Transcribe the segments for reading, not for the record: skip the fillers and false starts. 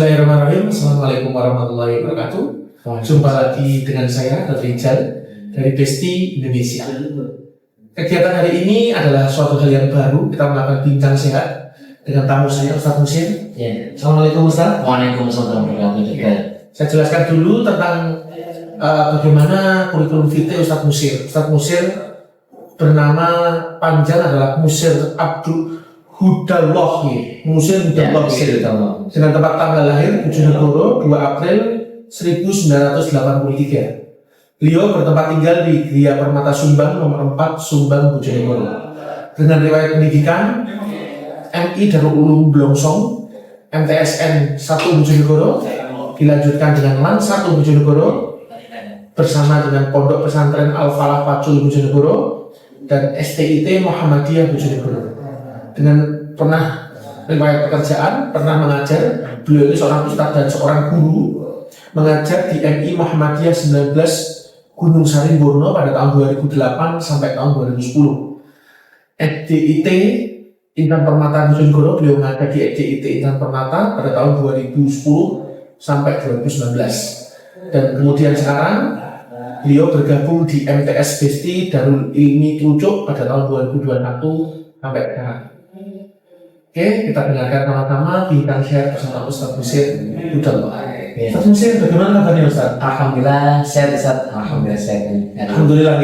Bismillahirrahmanirrahim. Assalamualaikum warahmatullahi wabarakatuh. Jumpa lagi dengan saya, Dr. Rijal dari Besti Indonesia. Kegiatan hari ini adalah suatu hal yang baru. Kita melakukan bincang sehat dengan tamu saya, Ustaz Musir. Ya. Assalamualaikum Ustaz. Waalaikumsalam warahmatullahi wabarakatuh. Saya jelaskan dulu tentang bagaimana kurikulum vitae Ustaz Musir. Ustaz Musir bernama panjang adalah Musir Abdul Hudallah, Musir Hudallah. Dengan tempat tanggal lahir Bojonegoro 2 April 1983. Beliau bertempat tinggal di Gria Permata Sumbang nomor 4 Sumbang Bojonegoro. Dengan riwayat pendidikan MI Darul Ulum Blongsong, MTSN 1 Bojonegoro, dilanjutkan dengan LAN 1 Bojonegoro bersama dengan Pondok Pesantren Al-Falah Pacul Bojonegoro dan STIT Muhammadiyah Bojonegoro. Dengan pernah riwayat pekerjaan, pernah mengajar. Beliau ini seorang ustadz dan seorang guru, mengajar di MI Muhammadiyah 19 Gunung Sari Borno pada tahun 2008 sampai tahun 2010. SDIT Intan Permata Bojonegoro, beliau mengajar di SDIT Intan Permata pada tahun 2010 sampai 2019. Dan kemudian sekarang beliau bergabung di MTS Besti Darul Ilmi Trucuk pada tahun 2021 sampai sekarang. Oke, kita dengarkan sama-sama bincang share bersama Ustaz Musir Hudallah. Ustaz Musir, bagaimana kabarnya Ustaz? Alhamdulillah sehat Ustaz. Alhamdulillah sehat. Alhamdulillah.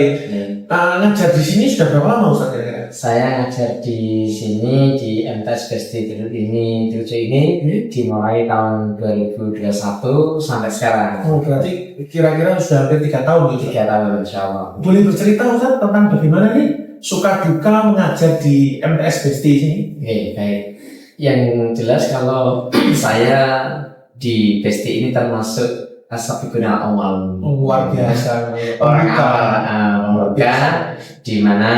Ngajar di sini sudah berapa lama Ustaz kira-kira? Saya ngajar di sini di MTS Besti Darul Ilmi Trucuk ini dimulai tahun 2021 sampai sekarang. Oh, berarti kira-kira sudah hampir 3 tahun gitu. 3 tahun insyaallah. Boleh bercerita Ustaz tentang bagaimana nih suka duka mengajar di MTS Besti ini? Oke, baik. Yang jelas kalau saya di Besti ini termasuk asabikuna awal. Luar biasa. Orang awal di mana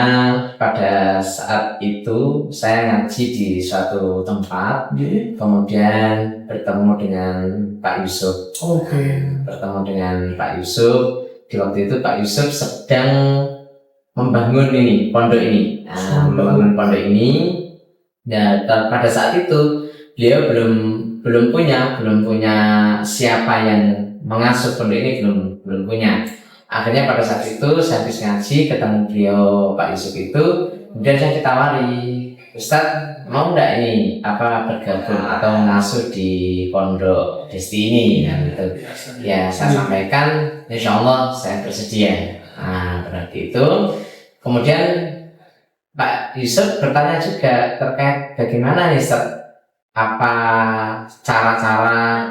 pada saat itu saya ngaji di suatu tempat, kemudian bertemu dengan Pak Yusuf. Bertemu dengan Pak Yusuf. Di waktu itu Pak Yusuf sedang membangun ini pondok ini, membangun pondok ini. Nah, pada saat itu beliau belum punya siapa yang mengasuh pondok ini, belum punya. Akhirnya pada saat itu saya habis ngaji ketemu beliau Pak Yusuf itu, kemudian saya ditawari, Ustadz mau nggak ini bergabung atau mengasuh di pondok Besti ini, gitu. Ya saya sampaikan, insya Allah saya bersedia. Berarti itu kemudian Pak Yusuf bertanya juga terkait bagaimana nih Ustaz, apa cara-cara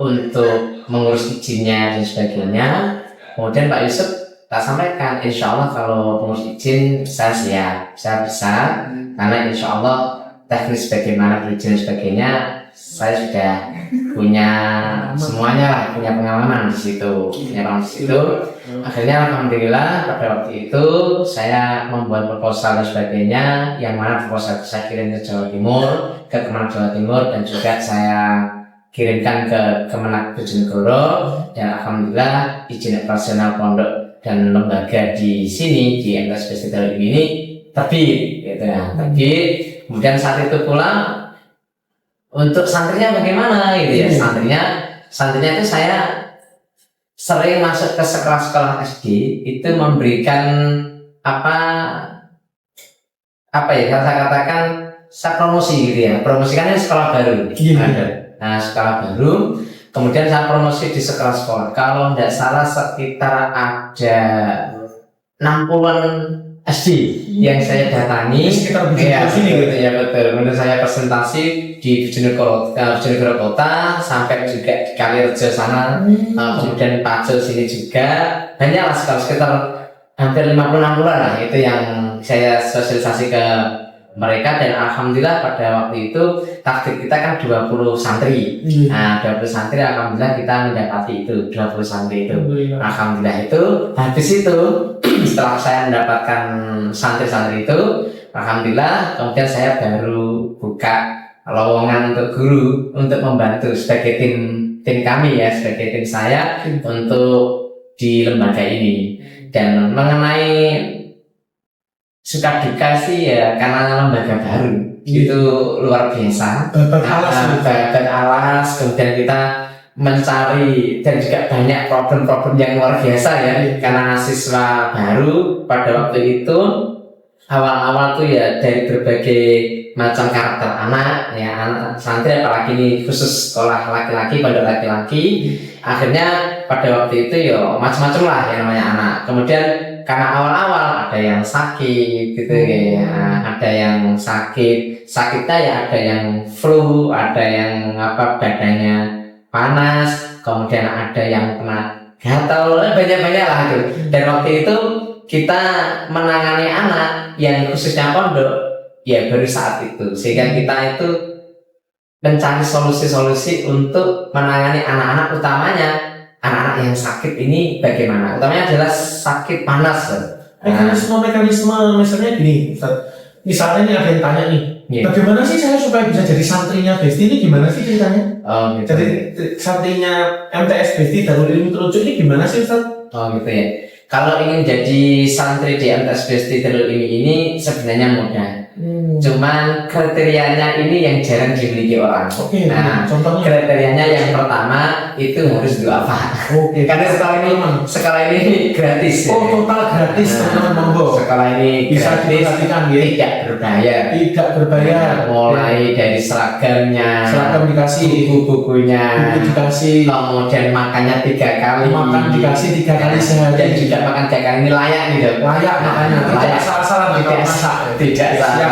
untuk mengurus izinnya dan sebagainya. Kemudian Pak Yusuf tak sampaikan, insya Allah kalau pengurus izin saya siap, saya bisa, karena insya Allah teknis bagaimana berizin dan sebagainya saya sudah punya semuanya lah, punya pengalaman di situ. Akhirnya alhamdulillah pada waktu itu saya membuat proposal dan sebagainya, yang mana proposal saya kirim ke Jawa Timur, ke Kemenak Jawa Timur, dan juga saya kirimkan ke Kemenak Bojonegoro, dan alhamdulillah izin operasional pondok dan lembaga di sini di MTS Besti Darul Ilmi ini terbit, gitu ya, terbit. Kemudian saat itu pula untuk santrinya bagaimana, gitu ya. Santrinya itu saya sering masuk ke sekolah-sekolah SD itu memberikan saya katakan saya promosi gitu ya, promosikannya sekolah baru. Nah, sekolah baru, kemudian saya promosi di sekolah-sekolah. Kalau tidak salah sekitar ada 60-an SD yang saya datangi sekitar sini gitu ya, betul. Kemudian saya presentasi di Bojonegoro Kota sampai juga di Kalirejo sana, kemudian Pacul sini juga. Banyaklah sekitar hampir 50-60 lah itu yang saya sosialisasi ke mereka, dan alhamdulillah pada waktu itu takdir kita kan 20 santri. Nah, 20 santri alhamdulillah kita mendapati itu 20 santri itu. Alhamdulillah itu habis itu setelah saya mendapatkan santri-santri itu, alhamdulillah kemudian saya baru buka lowongan untuk guru untuk membantu sebagai tim kami ya, sebagai tim saya untuk di lembaga ini. Dan mengenai suka duka sih ya karena lembaga baru itu luar biasa. Babat alas, kemudian kita mencari dan juga banyak problem-problem yang luar biasa ya karena siswa baru pada waktu itu. Awal-awal tuh ya dari berbagai macam karakter anak ya, anak santri apalagi ini khusus sekolah laki-laki, pondok laki-laki. Akhirnya pada waktu itu ya macam-macam lah yang namanya anak. Kemudian karena awal-awal ada yang sakit gitu ya, ada yang sakitnya ya ada yang flu, ada yang badannya panas, kemudian ada yang kena gatal, banyak-banyak lah gitu. Dan waktu itu kita menangani anak yang khususnya pondok ya baru saat itu, sehingga kita itu mencari solusi-solusi untuk menangani anak-anak, utamanya anak-anak yang sakit ini bagaimana. Utamanya adalah sakit panas. Mekanisme misalnya gini Ustaz, misalnya ini ada yang tanya nih, bagaimana sih saya supaya bisa jadi santrinya Besti, ini gimana sih ceritanya? Gitu. Jadi santrinya MTS Besti Darul Ilmi Telucuk ini gimana sih Ustaz? Gitu ya. Kalau ingin jadi santri di MTS Besti Darul Ilmi ini sebenarnya mudah. Cuman kriterianya ini yang jarang dimiliki orang. Nah, contohnya kriterianya yang pertama itu harus duafa. Karena sekolah ini gratis. Total gratis teman-teman, monggo. Sekolah ini bisa gratis, diperhatikan ya. Tidak berbayar. Mulai dari seragam dikasih, buku-bukunya dikasih, kemudian makannya 3 kali. Makan dikasih 3 kali sehari. Dan juga makan 3 kali ini layak gitu. Layak makanya. Tidak salah-salah tidak salah.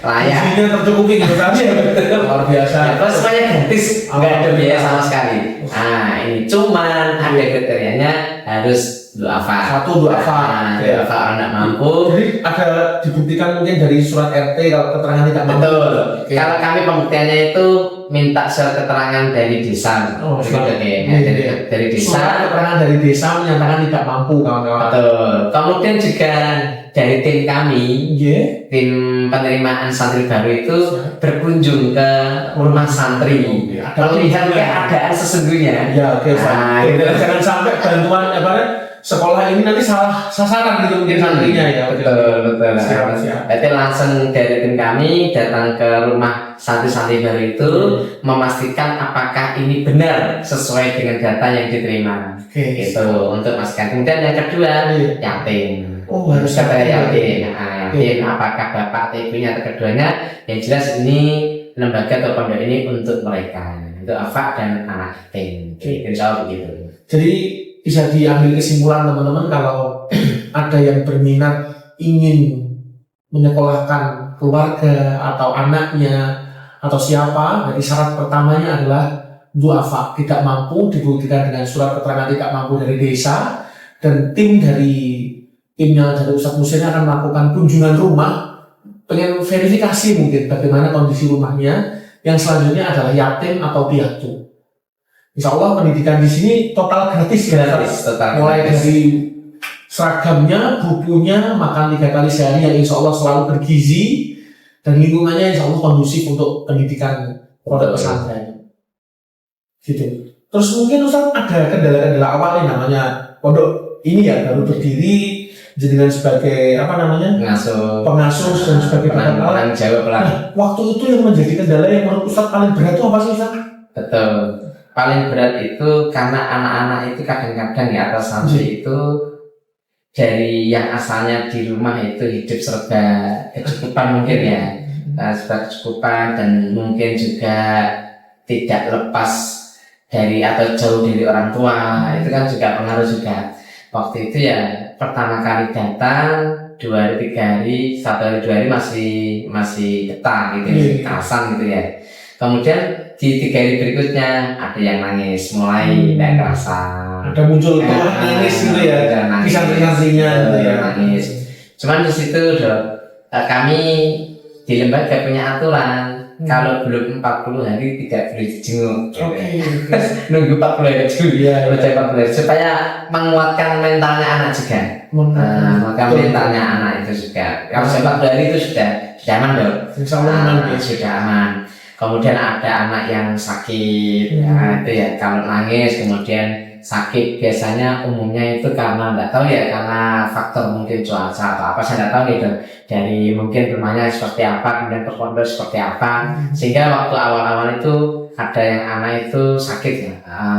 Layak. Isinya tercukupi gitu kan. Luar biasa. Terus semuanya gratis, nggak ada biaya sama sekali. Nah ini cuman ada kriterianya harus duafa. Satu duafa. Duafa anak mampu. Jadi ada dibuktikan mungkin dari surat RT kalau keterangan tidak mampu. Betul. Kalau kami pembuktiannya itu minta surat keterangan dari desa. Dari desa. Surat keterangan dari desa menyatakan tidak mampu kawan-kawan. Betul. Kemudian juga dari tim kami, tim penerimaan santri baru itu berkunjung ke rumah santri, melihat keadaan sesungguhnya. Gitu. Jangan sampai bantuan sekolah ini nanti salah sasaran gitu mungkin santrinya ya. Betul. Jadi langsung dari tim kami datang ke rumah santri-santri baru itu memastikan apakah ini benar sesuai dengan data yang diterima. Itu untuk memastikan. Kemudian yang kedua yatim. Harus yatim. Apakah bapak atau ibunya atau keduanya? Yang jelas ini lembaga atau pondok ini untuk mereka, untuk afak dan anak yatim. Insya Allah begitu. Jadi bisa diambil kesimpulan teman-teman kalau ada yang berminat ingin menyekolahkan keluarga atau anaknya atau siapa, dari syarat pertamanya adalah duafa, tidak mampu, dibuktikan dengan surat keterangan tidak mampu dari desa, dan timnya dari Ustadz Musirnya akan melakukan kunjungan rumah, pengen verifikasi mungkin bagaimana kondisi rumahnya. Yang selanjutnya adalah yatim atau piatu. Insya Allah pendidikan di sini total gratis. Mulai dari seragamnya, bukunya, makan 3 kali sehari yang insya Allah selalu bergizi, dan lingkungannya insya Allah kondusif untuk pendidikan pondok pesantren. Gitu. Terus mungkin Ustaz ada kendala-kendala awal nih, namanya pondok ini ya baru berdiri, jadikan sebagai pengasuh dan sebagai penanggung jawab lah. Waktu itu yang menjadi kendala yang menurut Ustaz paling berat itu apa sih Ustaz? Betul. Paling berat itu karena anak-anak itu kadang-kadang di atas santri itu dari yang asalnya di rumah itu hidup serba kecukupan mungkin ya, serba kecukupan, dan mungkin juga tidak lepas dari atau jauh dari orang tua, itu kan juga pengaruh juga. Waktu itu ya pertama kali datang 2 hari 3 hari, 1 hari 2 hari masih getah gitu, kerasan gitu ya. Kemudian di 3 hari berikutnya ada yang nangis, mulai tidak kerasa. Ada muncul nangis gitu ya, di santri-santrinya gitu ya. Nangis. Cuman di situ kami di lembaga punya aturan, kalau belum 40 hari tidak boleh dijenguk. Nunggu 40 hari dulu, 40 hari supaya menguatkan mentalnya anak juga. Maka mentalnya anak itu juga. Kalau 40 hari itu sudah aman dong. Sudah aman. Kemudian ada anak yang sakit, itu ya kalau nangis kemudian sakit biasanya umumnya itu karena nggak tahu ya, karena faktor mungkin cuaca atau apa, saya nggak tahu gitu, dari mungkin rumahnya seperti apa, kemudian pondok seperti apa, sehingga waktu awal-awal itu ada yang anak itu sakit ya,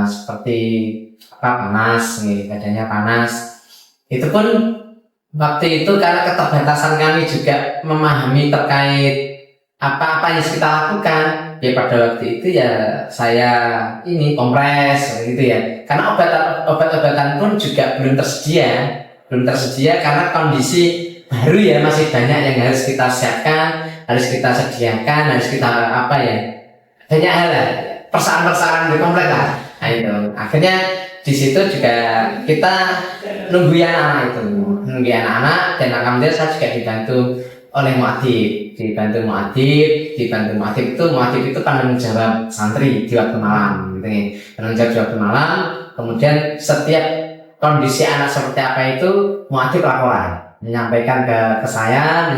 seperti apa, panas nih, badannya panas. Itu pun waktu itu karena keterbatasan kami juga memahami terkait apa-apa yang kita lakukan, ya pada waktu itu ya saya ini kompres gitu ya, karena obat-obatan pun juga belum tersedia karena kondisi baru ya, masih banyak yang harus kita siapkan, harus kita sediakan, harus kita apa ya, banyak hal lah, persoalan-persoalan di komplek lah. Nah itu akhirnya di situ juga kita nunggu anak-anak itu, nunggu anak-anak, dan alhamdulillah saya juga dibantu oleh muadzib itu penanggung jawab santri di waktu malam gitu ya, penanggung jawab di waktu malam. Kemudian setiap kondisi anak seperti apa itu muadzib laporan, menyampaikan ke saya,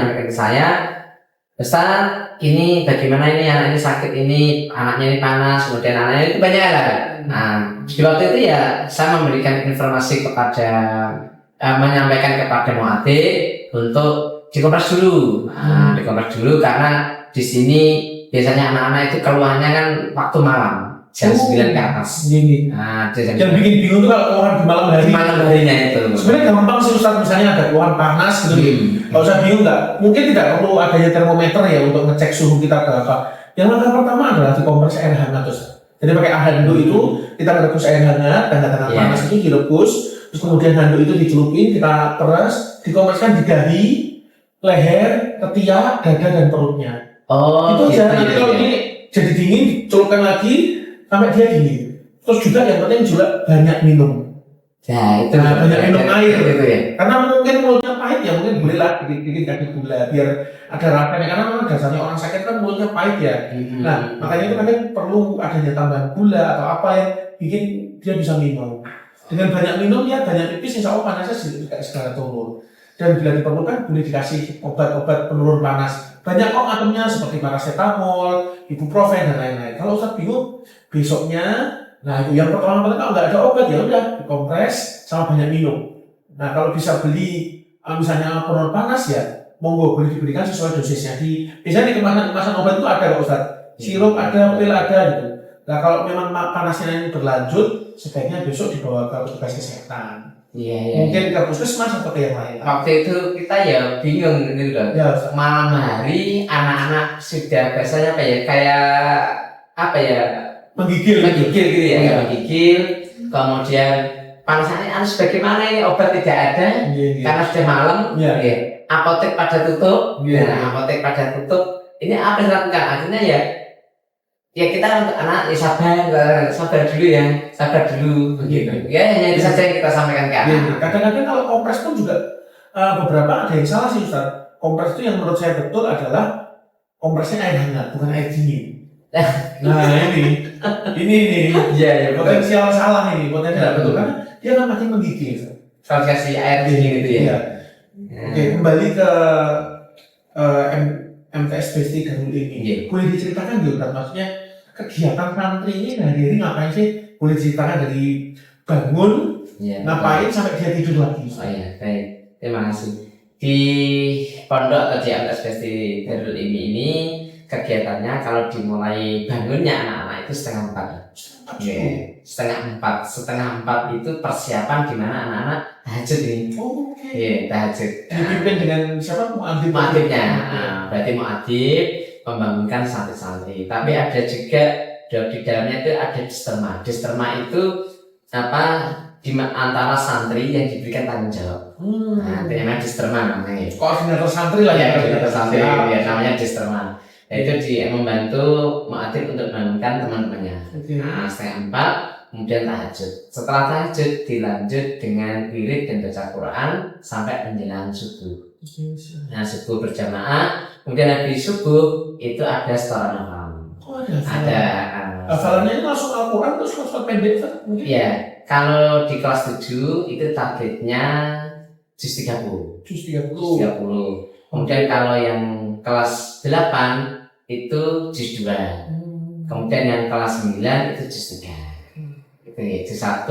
Ustaz, ini bagaimana ini anak ini sakit, ini anaknya ini panas, kemudian anaknya itu banyak lah. Nah di waktu itu ya saya memberikan informasi kepada menyampaikan kepada muadzib untuk dikompres dulu. Nah, dikompres dulu karena di sini biasanya anak-anak itu keluarnya kan waktu malam jam 9 ke atas. Gini. Nah, yang bikin bingung tuh kalau keluhan di malam hari. Di malam harinya itu. Sebenarnya gampang sih Ustaz, misalnya ada keluhan panas gitu. Kalau usah bingung nggak, mungkin tidak perlu adanya termometer ya untuk ngecek suhu kita berapa. Yang langkah pertama adalah dikompres air hangat Ustaz. Jadi pakai handuk itu kita merebus air hangat, tanda-tanda panas itu direbus, terus kemudian handuk itu dicelupin, kita peras, dikompreskan di dahi, leher, ketiak, dada dan perutnya. Itu aja. Nanti kalau ini jadi dingin, dicelupkan lagi sampai dia dingin. Terus juga yang penting juga banyak minum. Ya, itu banyak minum air gitu ya. Karena mungkin mulutnya pahit ya, mungkin bolehlah dikit-dikit kasih gula biar ada rasanya. Karena memang dasarnya orang sakit kan mulutnya pahit ya. Nah, makanya itu kadang perlu adanya tambahan gula atau apa yang bikin dia bisa minum. Dengan banyak minum ya, banyak pipis, insya Allah panasnya juga segera turun. Dan bila diperlukan boleh dikasih obat-obat penurun panas. Banyak kok atomnya seperti paracetamol, ibuprofen dan lain-lain. Kalau Ustaz bingung, besoknya, nah itu yang pertama kalau nggak ada obat ya udah dikompres sama banyak minum. Nah kalau bisa beli misalnya penurun panas ya, monggo boleh diberikan sesuai dosisnya. Biasanya di kemasan obat itu ada kok Ustaz, sirup ada, pil ada gitu. Nah kalau memang panasnya ini berlanjut, sebaiknya besok dibawa ke petugas kesehatan. Mungkin ke puskesmas atau ke yang lain. Waktu itu kita ya bingung gitu loh. Ya, malam hari anak-anak sudah biasanya apa ya, kayak apa ya, menggigil gitu ya, menggigil. Kemudian panasnya harus bagaimana, ini obat tidak ada karena sudah malam. Apotek pada tutup. Nah, apotek pada tutup. Ini apa yang dilakukan? Akhirnya ya kita untuk anak ya sabar dulu begitu. Ya hanya itu saja yang kita sampaikan ke anak. Kadang-kadang kalau kompres pun juga beberapa ada yang salah sih Ustaz. Kompres itu yang menurut saya betul adalah kompresnya air hangat bukan air dingin. Nah ini ya, potensial salah ini, potensial betul kan dia akan makin menggigil. Kalau kasih air dingin itu ya. Oke, kembali ke MTS Besti Darul ini. Boleh diceritakan juga maksudnya kegiatan santri ini hari-hari ngapain sih? Boleh diceritakan dari bangun, ngapain sampai dia tidur lagi? Oh iya, baik. Terima kasih. Di pondok atau di MTS Besti Darul ini kegiatannya kalau dimulai bangunnya anak-anak itu setengah 4. Setengah 4 itu persiapan di mana anak-anak tahajud ini. Tahajud. Dipimpin dengan siapa? Muadzibnya. Berarti muadzib membangunkan santri-santri. Tapi ada juga di dalamnya itu ada disterma. Disterma itu di antara santri yang diberikan tanggung jawab. Nah, itu namanya disterma namanya. Koordinator santri lah ya. Koordinator santri ya, namanya disterma. Itu dia membantu muadzib untuk membangunkan teman-temannya. Nah, setengah 4 kemudian tahajud. Setelah tahajud dilanjut dengan wirid dan baca Quran sampai menjelang subuh. Nah, subuh berjamaah. Kemudian habis subuh itu ada setoran hafal. Ada hafalannya ini langsung Al-Quran terus kelas pendek mungkin? Iya, kalau di kelas 7 itu targetnya juz 30. Kemudian kalau yang kelas 8 itu juz 2. Kemudian yang kelas 9 itu juz 3. juz 1,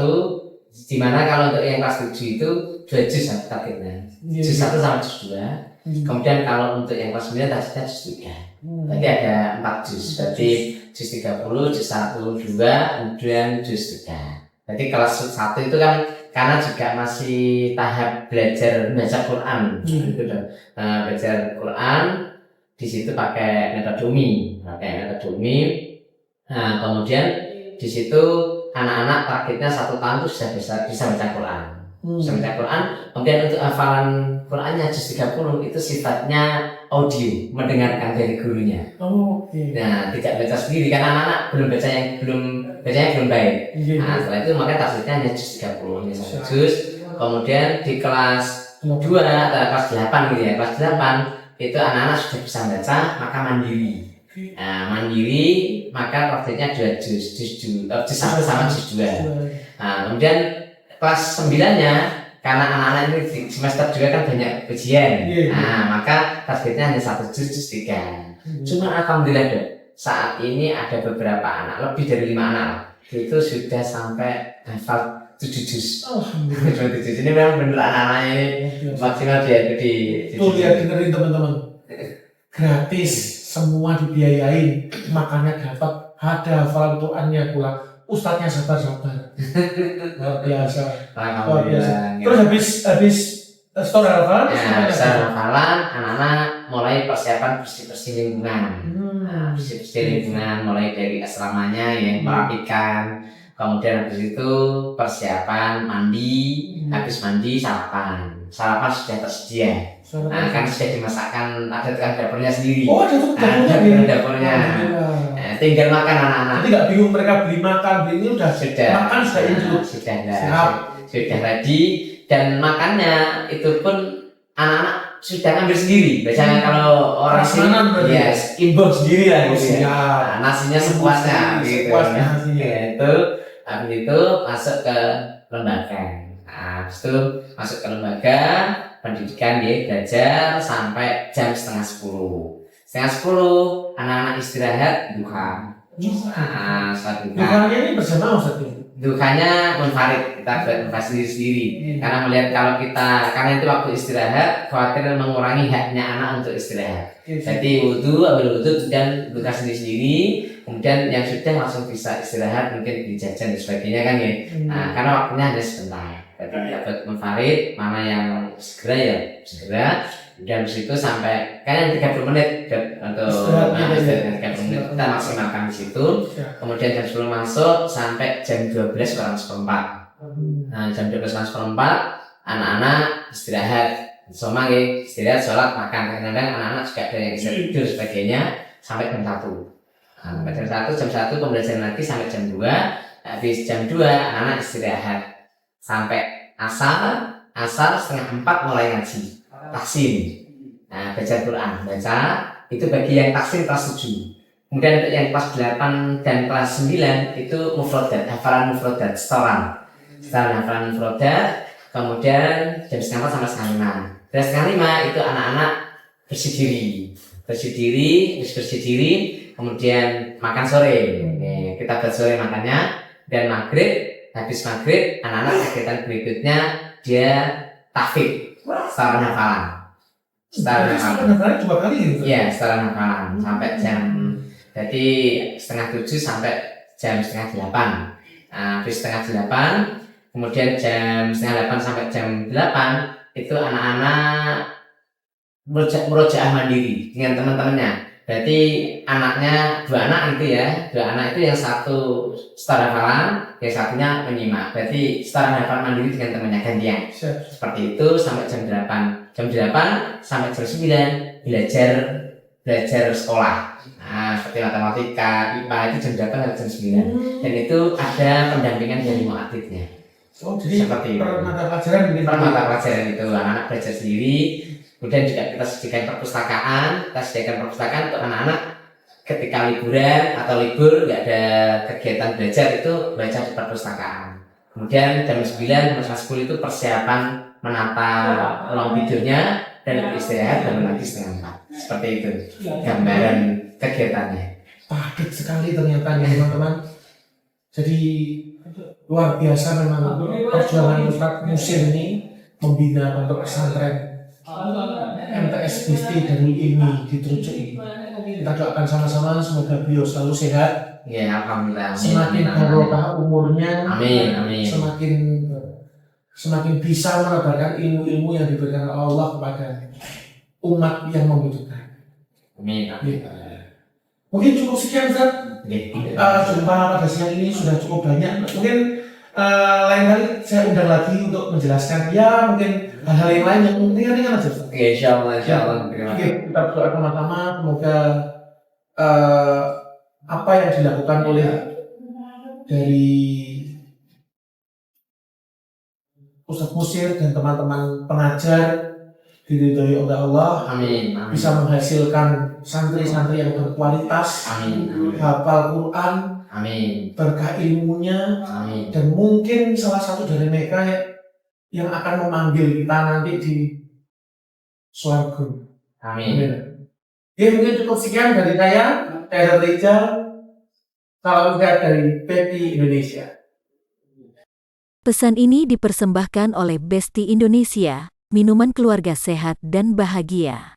dimana kalau untuk yang kelas 7 itu 2 juz targetnya, juz 1 sama juz 2. Kemudian kalau untuk yang kelas 9 targetnya juz 3. Jadi ada 4 juz, berarti juz 30, juz 1, 2, kemudian juz 3. Jadi kelas 1 itu kan karena juga masih tahap belajar baca Quran, gitu dong. Belajar Quran di situ pakai metode Umi. Nah, kemudian di situ anak-anak targetnya 1 tahun itu sudah bisa baca Quran. Bisa baca Quran. Kemudian untuk hafalan Qurannya juz 30 itu sifatnya audio, mendengarkan dari gurunya. Nah, tidak baca sendiri karena anak-anak bacanya belum baik. Nah, setelah itu maka targetnya hanya juz 30, hanya 1 juz. Kemudian di kelas 2, kelas 8 gitu ya. Kelas 8 itu anak-anak sudah bisa baca, maka mandiri. Nah, mandiri maka targetnya 2 juz, juz 1 sama juz 2. Nah, kemudian kelas 9-nya karena anak-anak ini di semester 2 kan banyak ujian. Nah, maka targetnya hanya 1 juz, juz 3. Cuma alhamdulillah Dok, saat ini ada beberapa anak, lebih dari 5 anak itu sudah sampai hafal 7 juz. Alhamdulillah. Ini memang benar anak-anak ini maksimal dia di Tuh lihat, dengerin teman-teman, gratis, semua dibiayain, makanya dapat ada hafalan Qurannya pula. Ustadznya sabar-sabar, luar biasa. Terus habis store hafalan, setelah hafalan, anak-anak mulai persiapan bersih-bersih lingkungan. Bersih-bersih lingkungan mulai dari asramanya yang merapikan. Kemudian habis itu persiapan mandi, habis mandi sarapan sudah tersedia. Nah, kan sudah dimasakkan, ada tukang dapurnya sendiri. Oh, ada tukang dapurnya. Tinggal makan anak-anak. Jadi nggak bingung mereka beli makan, beli ini sudah makan sudah include. Sudah ready, dan makannya itu pun anak-anak sudah ngambil sendiri. Biasanya kalau orang sini, imbang sendiri lah gitu ya. Nah, nasinya sepuasnya gitu. Habis itu masuk ke lembaga. Nah, habis itu masuk ke lembaga pendidikan, dia belajar sampai jam setengah 10. Setengah 10 anak-anak istirahat duha. Nah, setelah duha. Duhanya ini bersama Ustaz? Duhanya munfarid, kita buat munfarid sendiri. Karena melihat kalau karena itu waktu istirahat, khawatir mengurangi haknya anak untuk istirahat. Jadi ambil wudhu dan duha sendiri. Kemudian yang sudah langsung bisa istirahat, mungkin di jajan dan sebagainya kan ya. Nah, karena waktunya hanya sebentar. Jadi dapat munfarid, mana yang segera ya segera. Dan situ sampai kayaknya 30 menit untuk istirahat 30 menit kita maksimalkan di situ. Kemudian jam 10 masuk sampai jam 12 kurang seperempat. Nah, jam 12 kurang seperempat anak-anak istirahat, semua istirahat, sholat, makan. Kadang-kadang anak-anak juga ada yang bisa tidur sebagainya sampai jam 1. Sampai jam 1 pembelajaran lagi sampai jam 2. Habis jam 2 anak-anak istirahat sampai asar setengah 4 mulai ngaji taksim. Nah, baca Quran, baca itu bagi yang taksim kelas 7. Kemudian untuk yang kelas 8 dan kelas 9 itu mufrodat, hafalan mufrodat, setoran hafalan mufrodat. Kemudian jam setengah 4 sampai setengah 5. Dan setengah 5 itu anak-anak bersih diri, kemudian makan sore. Kita buat sore makannya, dan habis maghrib anak-anak kegiatan berikutnya dia tahfidz. Setoran hafalan. Setoran hafalan 2 kali gitu? Iya, setoran hafalan sampai jam, jadi setengah 7 sampai jam setengah 8. Nah, habis setengah 8, kemudian jam setengah 8 sampai jam 8 itu anak-anak murojaah mandiri dengan teman-temannya. Berarti anaknya 2 anak itu ya, 2 anak itu yang satu setoran hafalan, yang satunya menyimak. Berarti setoran hafalan mandiri dengan temannya gantian. Seperti itu sampai jam 8. Jam 8 sampai jam 9 belajar sekolah. Nah, seperti matematika, IPA itu jam 8 sampai jam 9. Dan itu ada pendampingan dari mu'atidnya. Oh, jadi seperti per mata pelajaran itu anak-anak belajar sendiri. Kemudian juga kita sediakan perpustakaan untuk anak-anak ketika liburan atau libur nggak ada kegiatan belajar itu baca di perpustakaan. Kemudian jam 9 sampai 10 itu persiapan menata ruang tidurnya dan istirahat dan lagi setengah 4. Seperti itu gambaran kegiatannya. Padat sekali ternyata ya teman-teman. Jadi luar biasa memang perjuangan Ustadz Musir ini membina pondok pesantren MTS Besti Darul Ilmi di Trucuk ini. Kita doakan sama-sama semoga beliau selalu sehat, Ya, alhamdulillah. Amin. semakin Amin. Amin. barokah umurnya, Amin. Amin. semakin bisa menebarkan ilmu-ilmu yang diberikan oleh Allah kepada umat yang membutuhkan. Amin. Amin. Mungkin cukup sekian Ustaz. Jumpa pada siang ini sudah cukup banyak. Mungkin lain kali saya undang lagi untuk menjelaskan ya mungkin hal-hal yang lain yang ringan-ringan aja. Ustaz. Oke, insyaallah. Terima Oke, kasih. kita berdoa sama-sama semoga apa yang dilakukan oleh dari Ustadz Musir dan teman-teman pengajar diridhoi oleh Allah Amin. Amin. bisa menghasilkan santri-santri yang berkualitas, Amin. Amin. hafal Quran, Amin. berkah ilmunya, Amin. dan mungkin salah satu dari mereka yang akan memanggil kita nanti di swarga. Amin. Ya mungkin cukup sekian dari saya, Rizal. Salam sehat dari Besti Indonesia. Pesan ini dipersembahkan oleh Besti Indonesia, minuman keluarga sehat dan bahagia.